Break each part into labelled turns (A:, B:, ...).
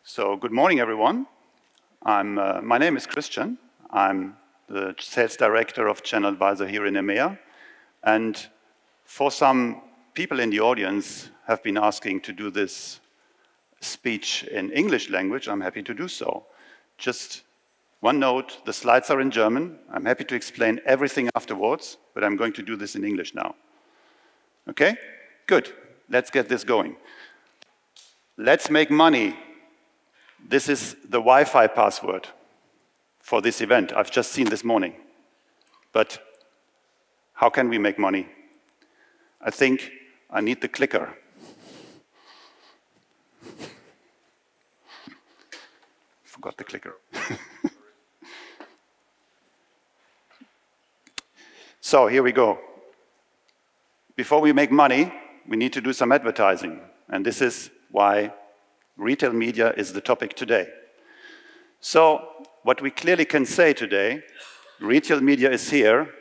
A: So good morning, everyone. My name is Christian. I'm the sales director of Channel Advisor here in EMEA. And for some people in the audience have been asking to do this speech in English language, I'm happy to do so. Just one note, the slides are in German. I'm happy to explain everything afterwards, but I'm going to do this in English now. Okay? Good. Let's get this going. Let's make money. This is the Wi-Fi password for this event. I've just seen this morning. But how can we make money? I think I need the clicker. Forgot the clicker. So here we go. Before we make money, we need to do some advertising. And this is why retail media is the topic today. So what we clearly can say today, retail media is here,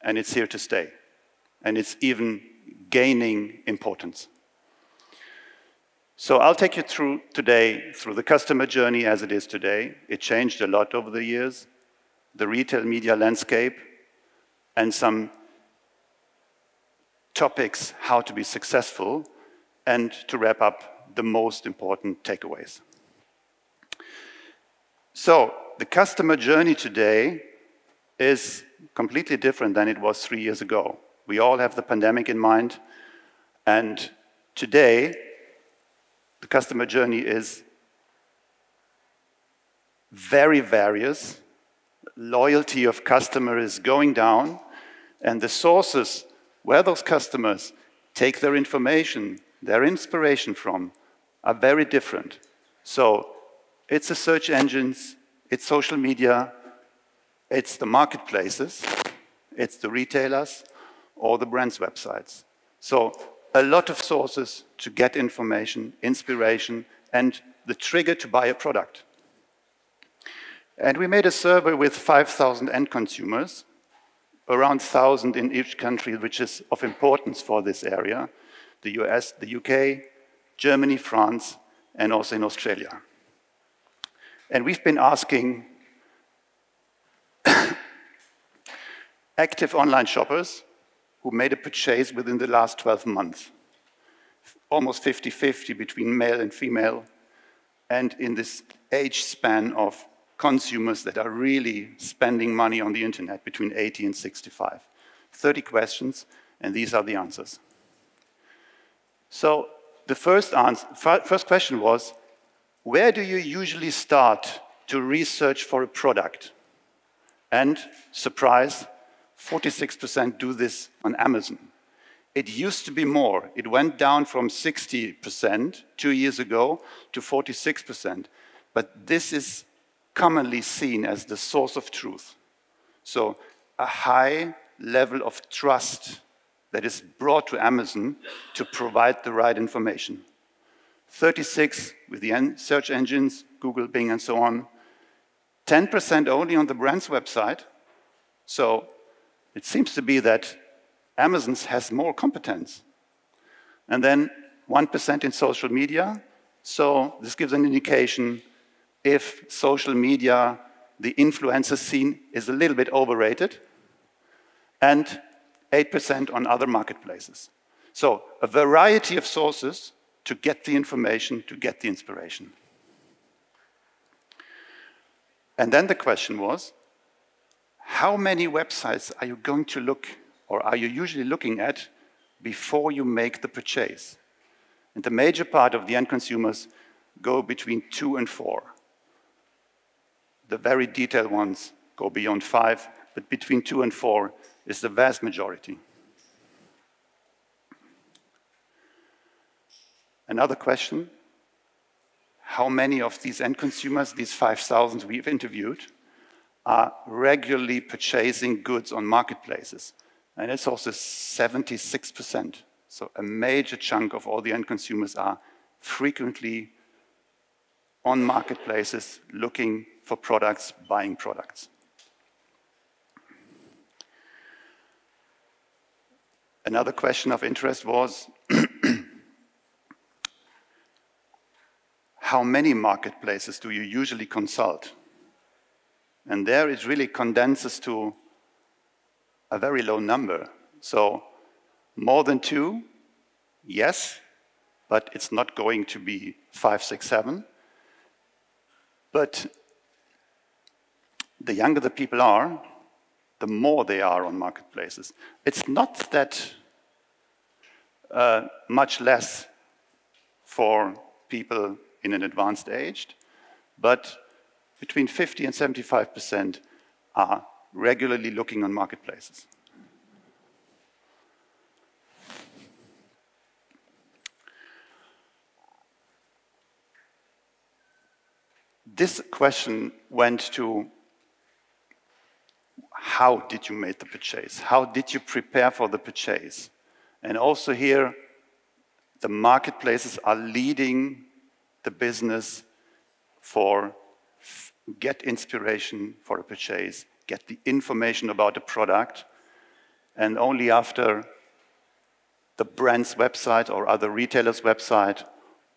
A: and it's here to stay. And it's even gaining importance. So I'll take you through today, through the customer journey as it is today. It changed a lot over the years, the retail media landscape, and some topics, how to be successful, and to wrap up, the most important takeaways. So the customer journey today is completely different than it was 3 years ago. We all have the pandemic in mind, and today the customer journey is very various. Loyalty of customer is going down, and the sources where those customers take their information, their inspiration from, are very different. So it's the search engines, it's social media, it's the marketplaces, it's the retailers, or the brands' websites. So a lot of sources to get information, inspiration, and the trigger to buy a product. And we made a survey with 5,000 end consumers, around 1,000 in each country, which is of importance for this area. The US, the UK, Germany, France, and also in Australia. And we've been asking active online shoppers who made a purchase within the last 12 months, almost 50-50 between male and female, and in this age span of consumers that are really spending money on the internet between 80 and 65. 30 questions, and these are the answers. So the first question was, where do you usually start to research for a product? And surprise, 46% do this on Amazon. It used to be more. It went down from 60% 2 years ago to 46%. But this is commonly seen as the source of truth. So a high level of trust that is brought to Amazon to provide the right information. 36 with the search engines, Google, Bing, and so on. 10% only on the brand's website. So it seems to be that Amazon has more competence. And then 1% in social media. So this gives an indication if social media, the influencer scene, is a little bit overrated. And 8% on other marketplaces. So a variety of sources to get the information, to get the inspiration. And then the question was, how many websites are you going to look, or are you usually looking at, before you make the purchase? And the major part of the end consumers go between 2 and 4. The very detailed ones go beyond 5, but between 2 and 4 is the vast majority. Another question, how many of these end consumers, these 5,000 we've interviewed, are regularly purchasing goods on marketplaces? And it's also 76%. So a major chunk of all the end consumers are frequently on marketplaces looking for products, buying products. Another question of interest was, how many marketplaces do you usually consult? And there it really condenses to a very low number. So more than 2, yes, but it's not going to be 5, 6, 7. But the younger the people are, the more they are on marketplaces. It's not that much less for people in an advanced age, but between 50 and 75% are regularly looking on marketplaces. This question went to how did you make the purchase? How did you prepare for the purchase? And also here, the marketplaces are leading the business for get inspiration for a purchase, get the information about the product, and only after the brand's website or other retailers' website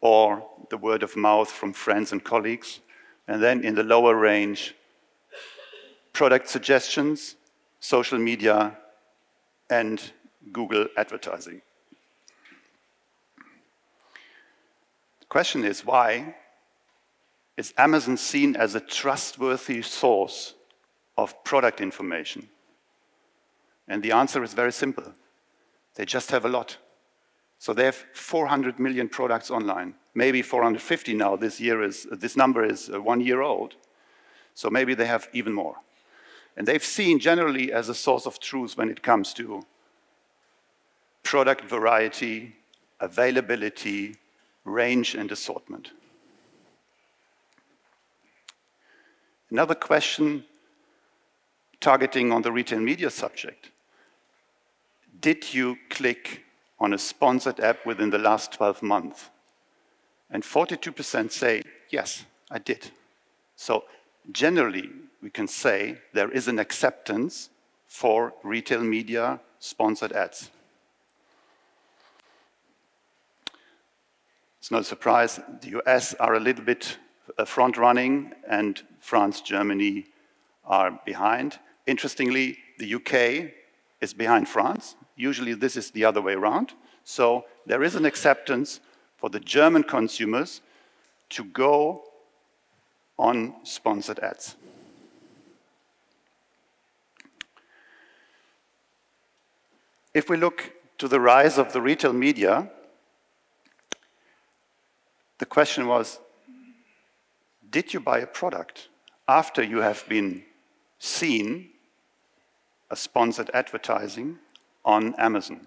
A: or the word of mouth from friends and colleagues. And then in the lower range, product suggestions, social media, and Google advertising. The question is, why is Amazon seen as a trustworthy source of product information? And the answer is very simple. They just have a lot. So they have 400 million products online, maybe 450 now. This number is 1 year old. So maybe they have even more. And they've seen generally as a source of truth when it comes to product variety, availability, range, and assortment. Another question targeting on the retail media subject. Did you click on a sponsored app within the last 12 months? And 42% say, yes, I did. So generally, we can say there is an acceptance for retail media sponsored ads. It's no surprise, the US are a little bit front-running, and France, Germany are behind. Interestingly, the UK is behind France. Usually this is the other way around. So there is an acceptance for the German consumers to go on sponsored ads. If we look to the rise of the retail media, the question was, did you buy a product after you have been seen a sponsored advertising on Amazon?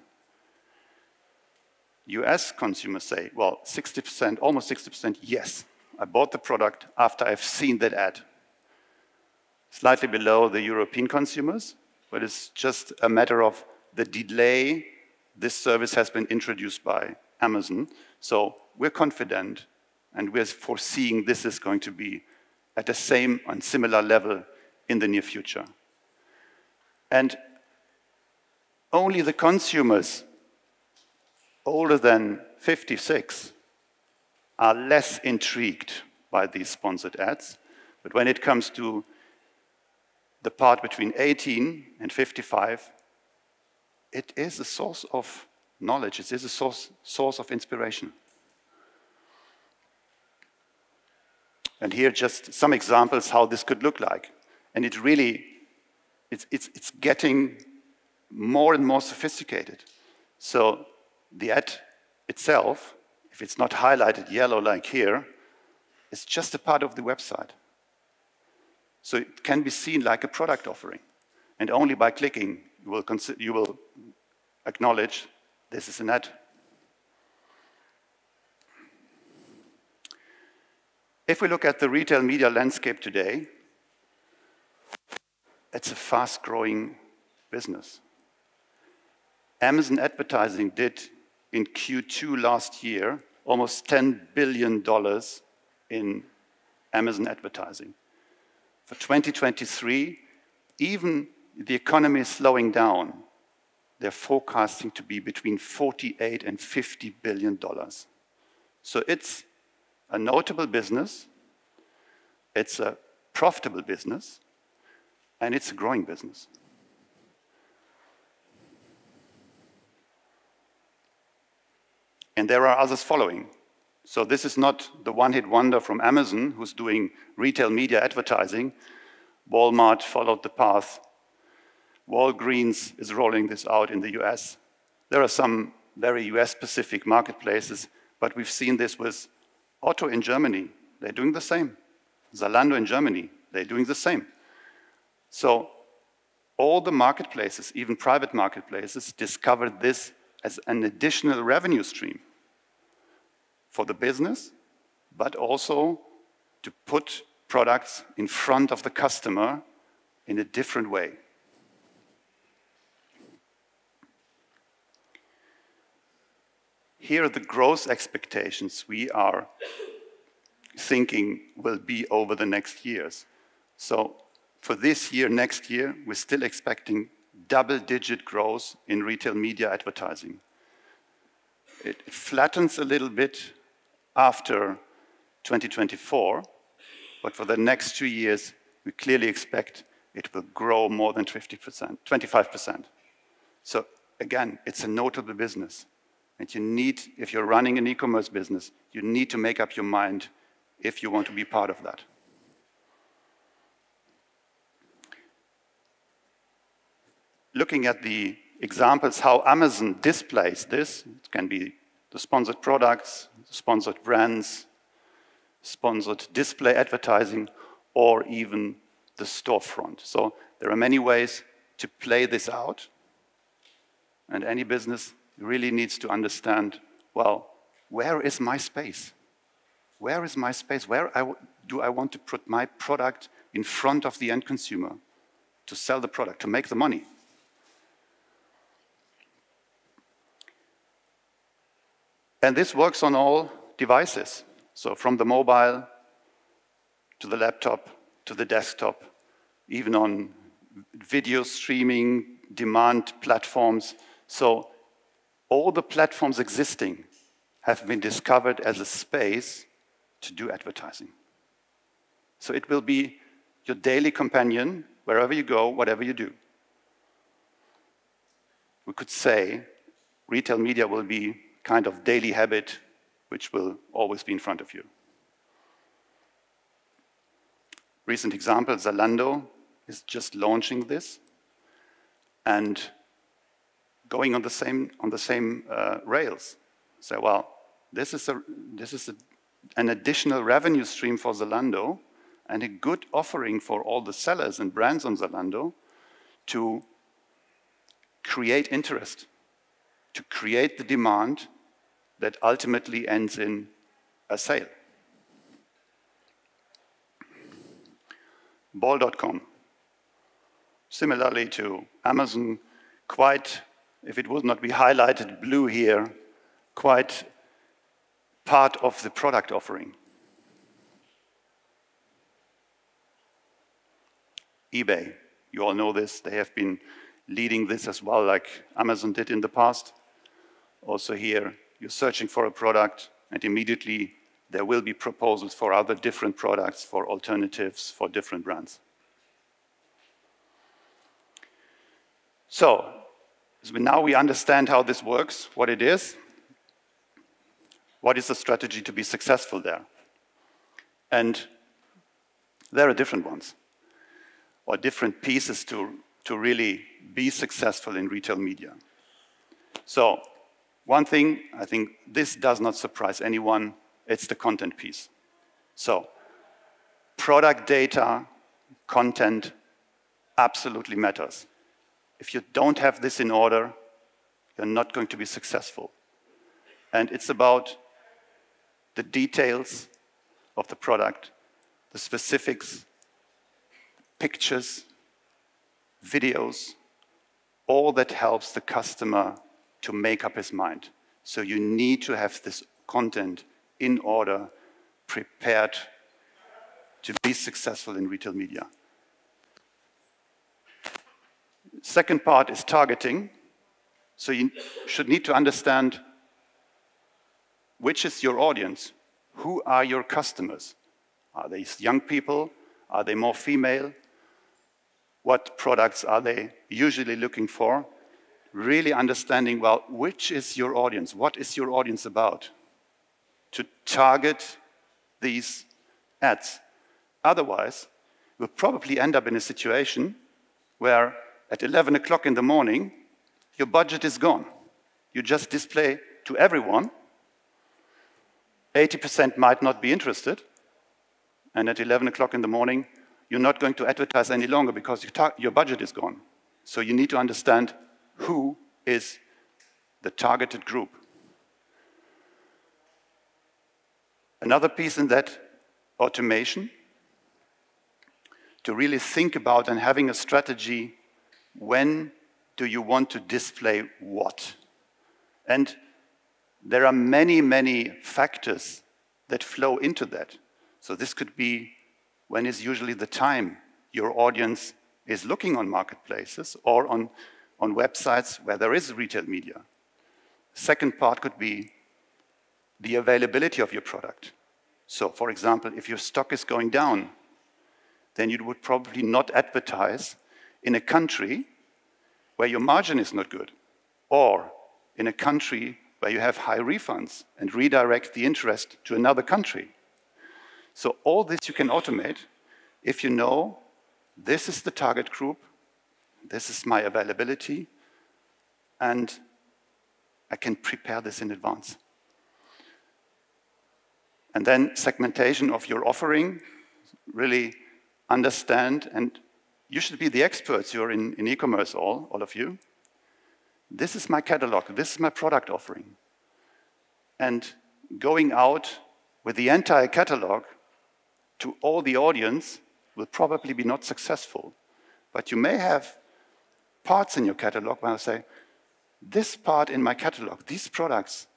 A: US consumers say, well, 60%, almost 60%, yes, I bought the product after I've seen that ad. Slightly below the European consumers, but it's just a matter of the delay this service has been introduced by Amazon. So we're confident and we're foreseeing this is going to be at the same and similar level in the near future. And only the consumers older than 56 are less intrigued by these sponsored ads. But when it comes to the part between 18 and 55, it is a source of knowledge. It is a source of inspiration. And here just some examples how this could look like. And it really, it's getting more and more sophisticated. So the ad itself, if it's not highlighted yellow like here, is just a part of the website. So it can be seen like a product offering. And only by clicking, you will acknowledge this is an ad. If we look at the retail media landscape today, it's a fast-growing business. Amazon advertising did in Q2 last year almost $10 billion in Amazon advertising. For 2023, even the economy is slowing down. They're forecasting to be between $48 and $50 billion. So it's a notable business, it's a profitable business, and it's a growing business. And there are others following. So this is not the one-hit wonder from Amazon, who's doing retail media advertising. Walmart followed the path. Walgreens is rolling this out in the US. There are some very US-specific marketplaces, but we've seen this with Otto in Germany. They're doing the same. Zalando in Germany, they're doing the same. So all the marketplaces, even private marketplaces, discovered this as an additional revenue stream for the business, but also to put products in front of the customer in a different way. Here are the growth expectations we are thinking will be over the next years. So for this year, next year, we're still expecting double-digit growth in retail media advertising. It flattens a little bit after 2024, but for the next 2 years, we clearly expect it will grow more than 50%, 25%. So again, it's a notable business. And you need, if you're running an e-commerce business, you need to make up your mind if you want to be part of that. Looking at the examples how Amazon displays this, it can be the sponsored products, sponsored brands, sponsored display advertising, or even the storefront. So there are many ways to play this out. And any business really needs to understand, well, where is my space? Where is my space? Where do I want to put my product in front of the end consumer to sell the product, to make the money? And this works on all devices. So from the mobile to the laptop to the desktop, even on video streaming, demand platforms. So all the platforms existing have been discovered as a space to do advertising. So it will be your daily companion wherever you go, whatever you do. We could say retail media will be kind of daily habit which will always be in front of you. Recent example, Zalando is just launching this and going on the same rails. So, well, this is an additional revenue stream for Zalando and a good offering for all the sellers and brands on Zalando to create interest, to create the demand that ultimately ends in a sale. Ball.com. Similarly to Amazon, quite, if it would not be highlighted blue here, quite part of the product offering. eBay, you all know this, they have been leading this as well, like Amazon did in the past. Also here, you're searching for a product, and immediately there will be proposals for other different products, for alternatives, for different brands. So now we understand how this works, what it is. What is the strategy to be successful there? And there are different ones, or different pieces to really be successful in retail media. So one thing, I think this does not surprise anyone, it's the content piece. So product data, content absolutely matters. If you don't have this in order, you're not going to be successful. And it's about the details of the product, the specifics, pictures, videos, all that helps the customer to make up his mind. So you need to have this content in order, prepared to be successful in retail media. Second part is targeting. So you should need to understand which is your audience, Who are your customers? Are they young people? Are they more female? What products are they usually looking for? Really understanding, well, which is your audience? What is your audience about? To target these ads. Otherwise, we'll probably end up in a situation where at 11 o'clock in the morning, your budget is gone. You just display to everyone. 80% might not be interested. And at 11 o'clock in the morning, you're not going to advertise any longer because your budget is gone. So you need to understand who is the targeted group. Another piece in that, automation, to really think about and having a strategy, when do you want to display what? And there are many, many factors that flow into that. So this could be when is usually the time your audience is looking on marketplaces or on websites where there is retail media. Second part could be the availability of your product. So, for example, if your stock is going down, then you would probably not advertise in a country where your margin is not good, or in a country where you have high refunds and redirect the interest to another country. So all this you can automate if you know this is the target group, this is my availability, and I can prepare this in advance. And then segmentation of your offering, really understand, and you should be the experts. You're in e-commerce, all of you. This is my catalog, this is my product offering. And going out with the entire catalog to all the audience will probably be not successful. But you may have parts in your catalog where I say, this part in my catalog, these products,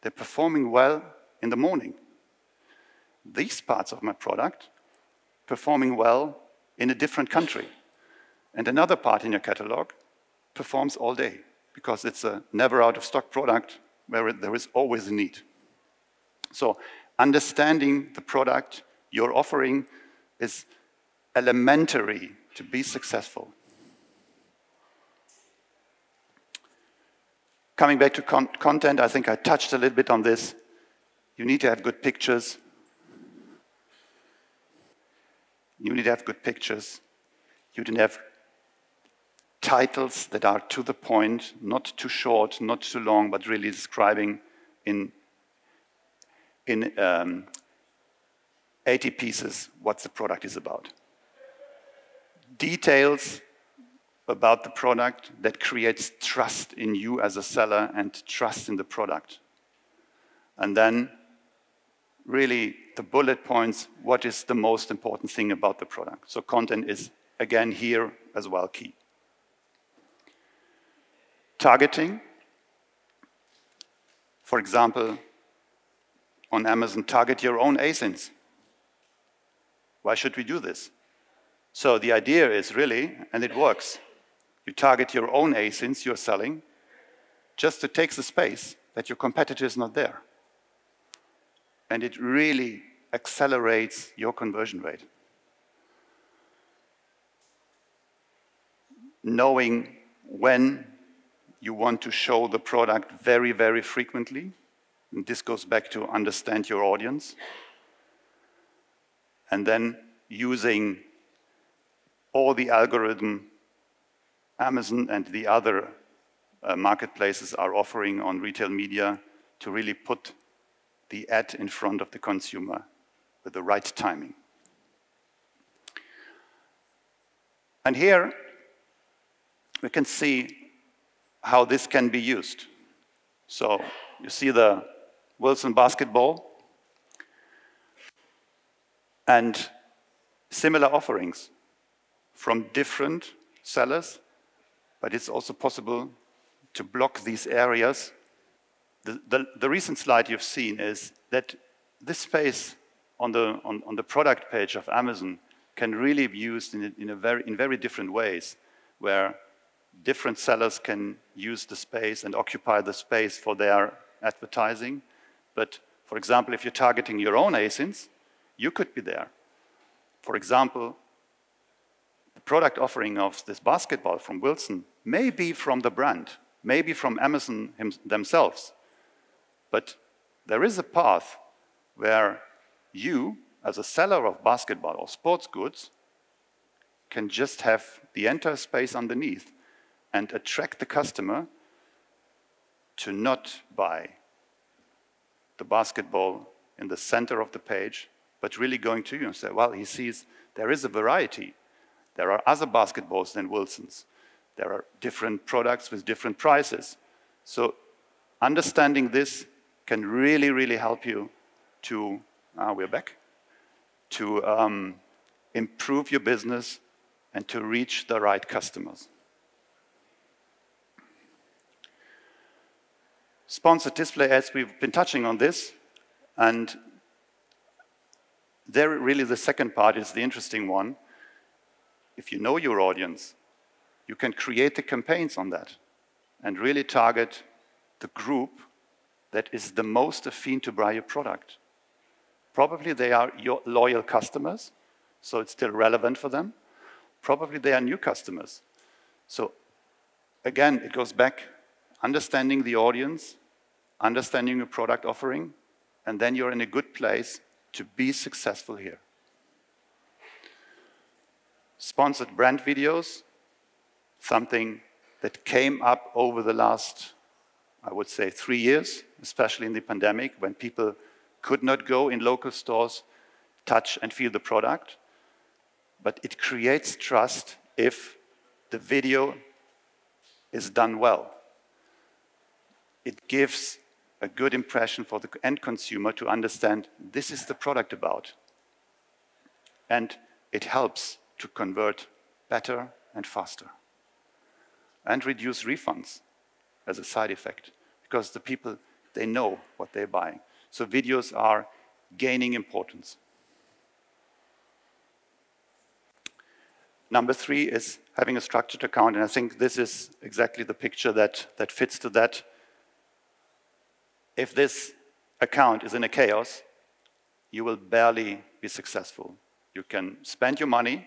A: they're performing well in the morning. These parts of my product performing well in a different country. And another part in your catalog performs all day because it's a never out of stock product where there is always a need. So understanding the product you're offering is elementary to be successful. Coming back to content, I think I touched a little bit on this. You need to have good pictures. You need to have good pictures. You need to have titles that are to the point, not too short, not too long, but really describing in 80 pieces what the product is about. Details about the product that creates trust in you as a seller and trust in the product. And then really the bullet points, what is the most important thing about the product. So content is, again, here as well key. Targeting. For example, on Amazon, target your own ASINs. Why should we do this? So the idea is really, and it works, you target your own ASINs you're selling just to take the space that your competitor is not there. And it really accelerates your conversion rate. Knowing when you want to show the product very, very frequently, and this goes back to understand your audience, and then using all the algorithm Amazon and the other marketplaces are offering on retail media to really put the ad in front of the consumer with the right timing. And here we can see how this can be used. So you see the Wilson basketball and similar offerings from different sellers, but it's also possible to block these areas. The recent slide you've seen is that this space on the product page of Amazon can really be used in very different ways, where different sellers can use the space and occupy the space for their advertising, but For example, if you're targeting your own ASINs, you could be there. For example, the product offering of this basketball from Wilson may be from the brand, maybe from Amazon themselves. But there is a path where you, as a seller of basketball or sports goods, can just have the entire space underneath and attract the customer to not buy the basketball in the center of the page, but really going to you and say, well, he sees there is a variety. There are other basketballs than Wilson's. There are different products with different prices. So understanding this can really, really help you to, we're back, to improve your business and to reach the right customers. Sponsored display ads, we've been touching on this, and there really the second part is the interesting one. If you know your audience, you can create the campaigns on that and really target the group that is the most affine to buy your product. Probably they are your loyal customers, so it's still relevant for them. Probably they are new customers. So again, it goes back, understanding the audience, understanding your product offering, and then you're in a good place to be successful here. Sponsored brand videos, something that came up over the last, I would say, 3 years, especially in the pandemic, when people could not go in local stores, touch and feel the product. But it creates trust if the video is done well. It gives a good impression for the end consumer to understand this is the product about. And it helps to convert better and faster. And reduce refunds as a side effect, because the people, they know what they're buying. So videos are gaining importance. Number 3 is having a structured account, and I think this is exactly the picture that fits to that. If this account is in a chaos, you will barely be successful. You can spend your money,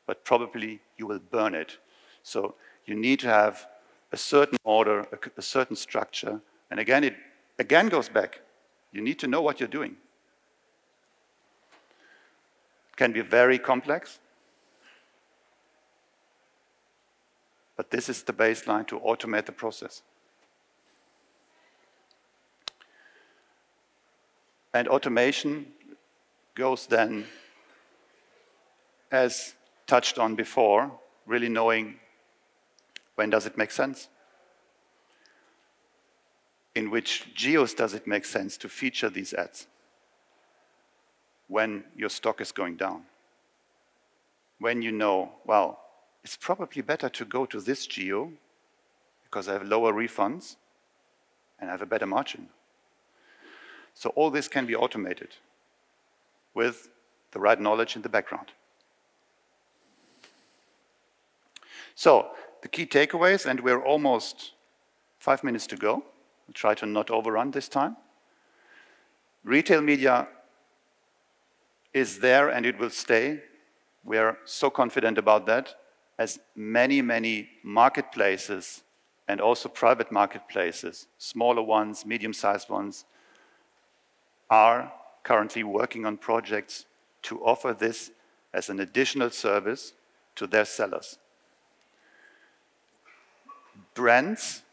A: but probably you will burn it. So you need to have a certain order, a certain structure, and again, it again goes back. You need to know what you're doing. It can be very complex, but this is the baseline to automate the process. And automation goes then, as touched on before, really knowing when does it make sense? In which geos does it make sense to feature these ads? When your stock is going down. When you know, well, it's probably better to go to this geo because I have lower refunds and I have a better margin. So all this can be automated with the right knowledge in the background. So the key takeaways, and we're almost 5 minutes to go. We'll try to not overrun this time. Retail media is there and it will stay. We're so confident about that, as many, many marketplaces and also private marketplaces, smaller ones, medium-sized ones, are currently working on projects to offer this as an additional service to their sellers. Brands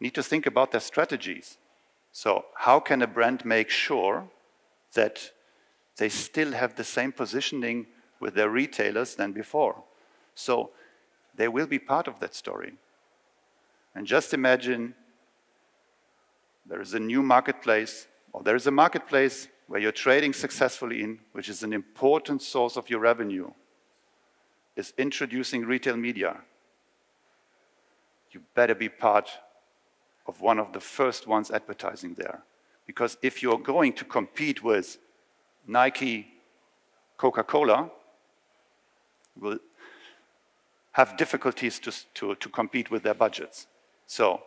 A: need to think about their strategies. So how can a brand make sure that they still have the same positioning with their retailers than before? So they will be part of that story. And just imagine there is a new marketplace, or there is a marketplace where you're trading successfully in, which is an important source of your revenue, is introducing retail media. You better be part of one of the first ones advertising there. Because if you're going to compete with Nike, Coca-Cola, you will have difficulties to compete with their budgets. So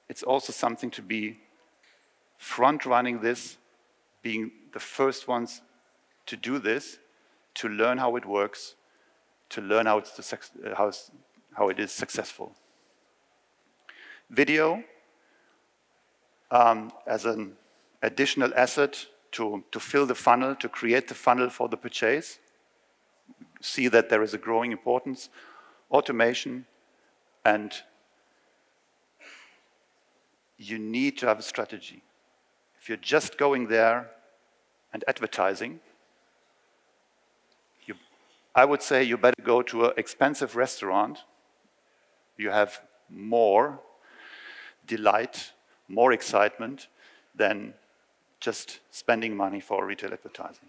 A: it's also something to be front-running this, being the first ones to do this, to learn how it works, to learn how it is successful. Video, as an additional asset to fill the funnel, to create the funnel for the purchase. See that there is a growing importance. Automation, and you need to have a strategy. If you're just going there and advertising, I would say you better go to an expensive restaurant. You have more delight, more excitement than just spending money for retail advertising.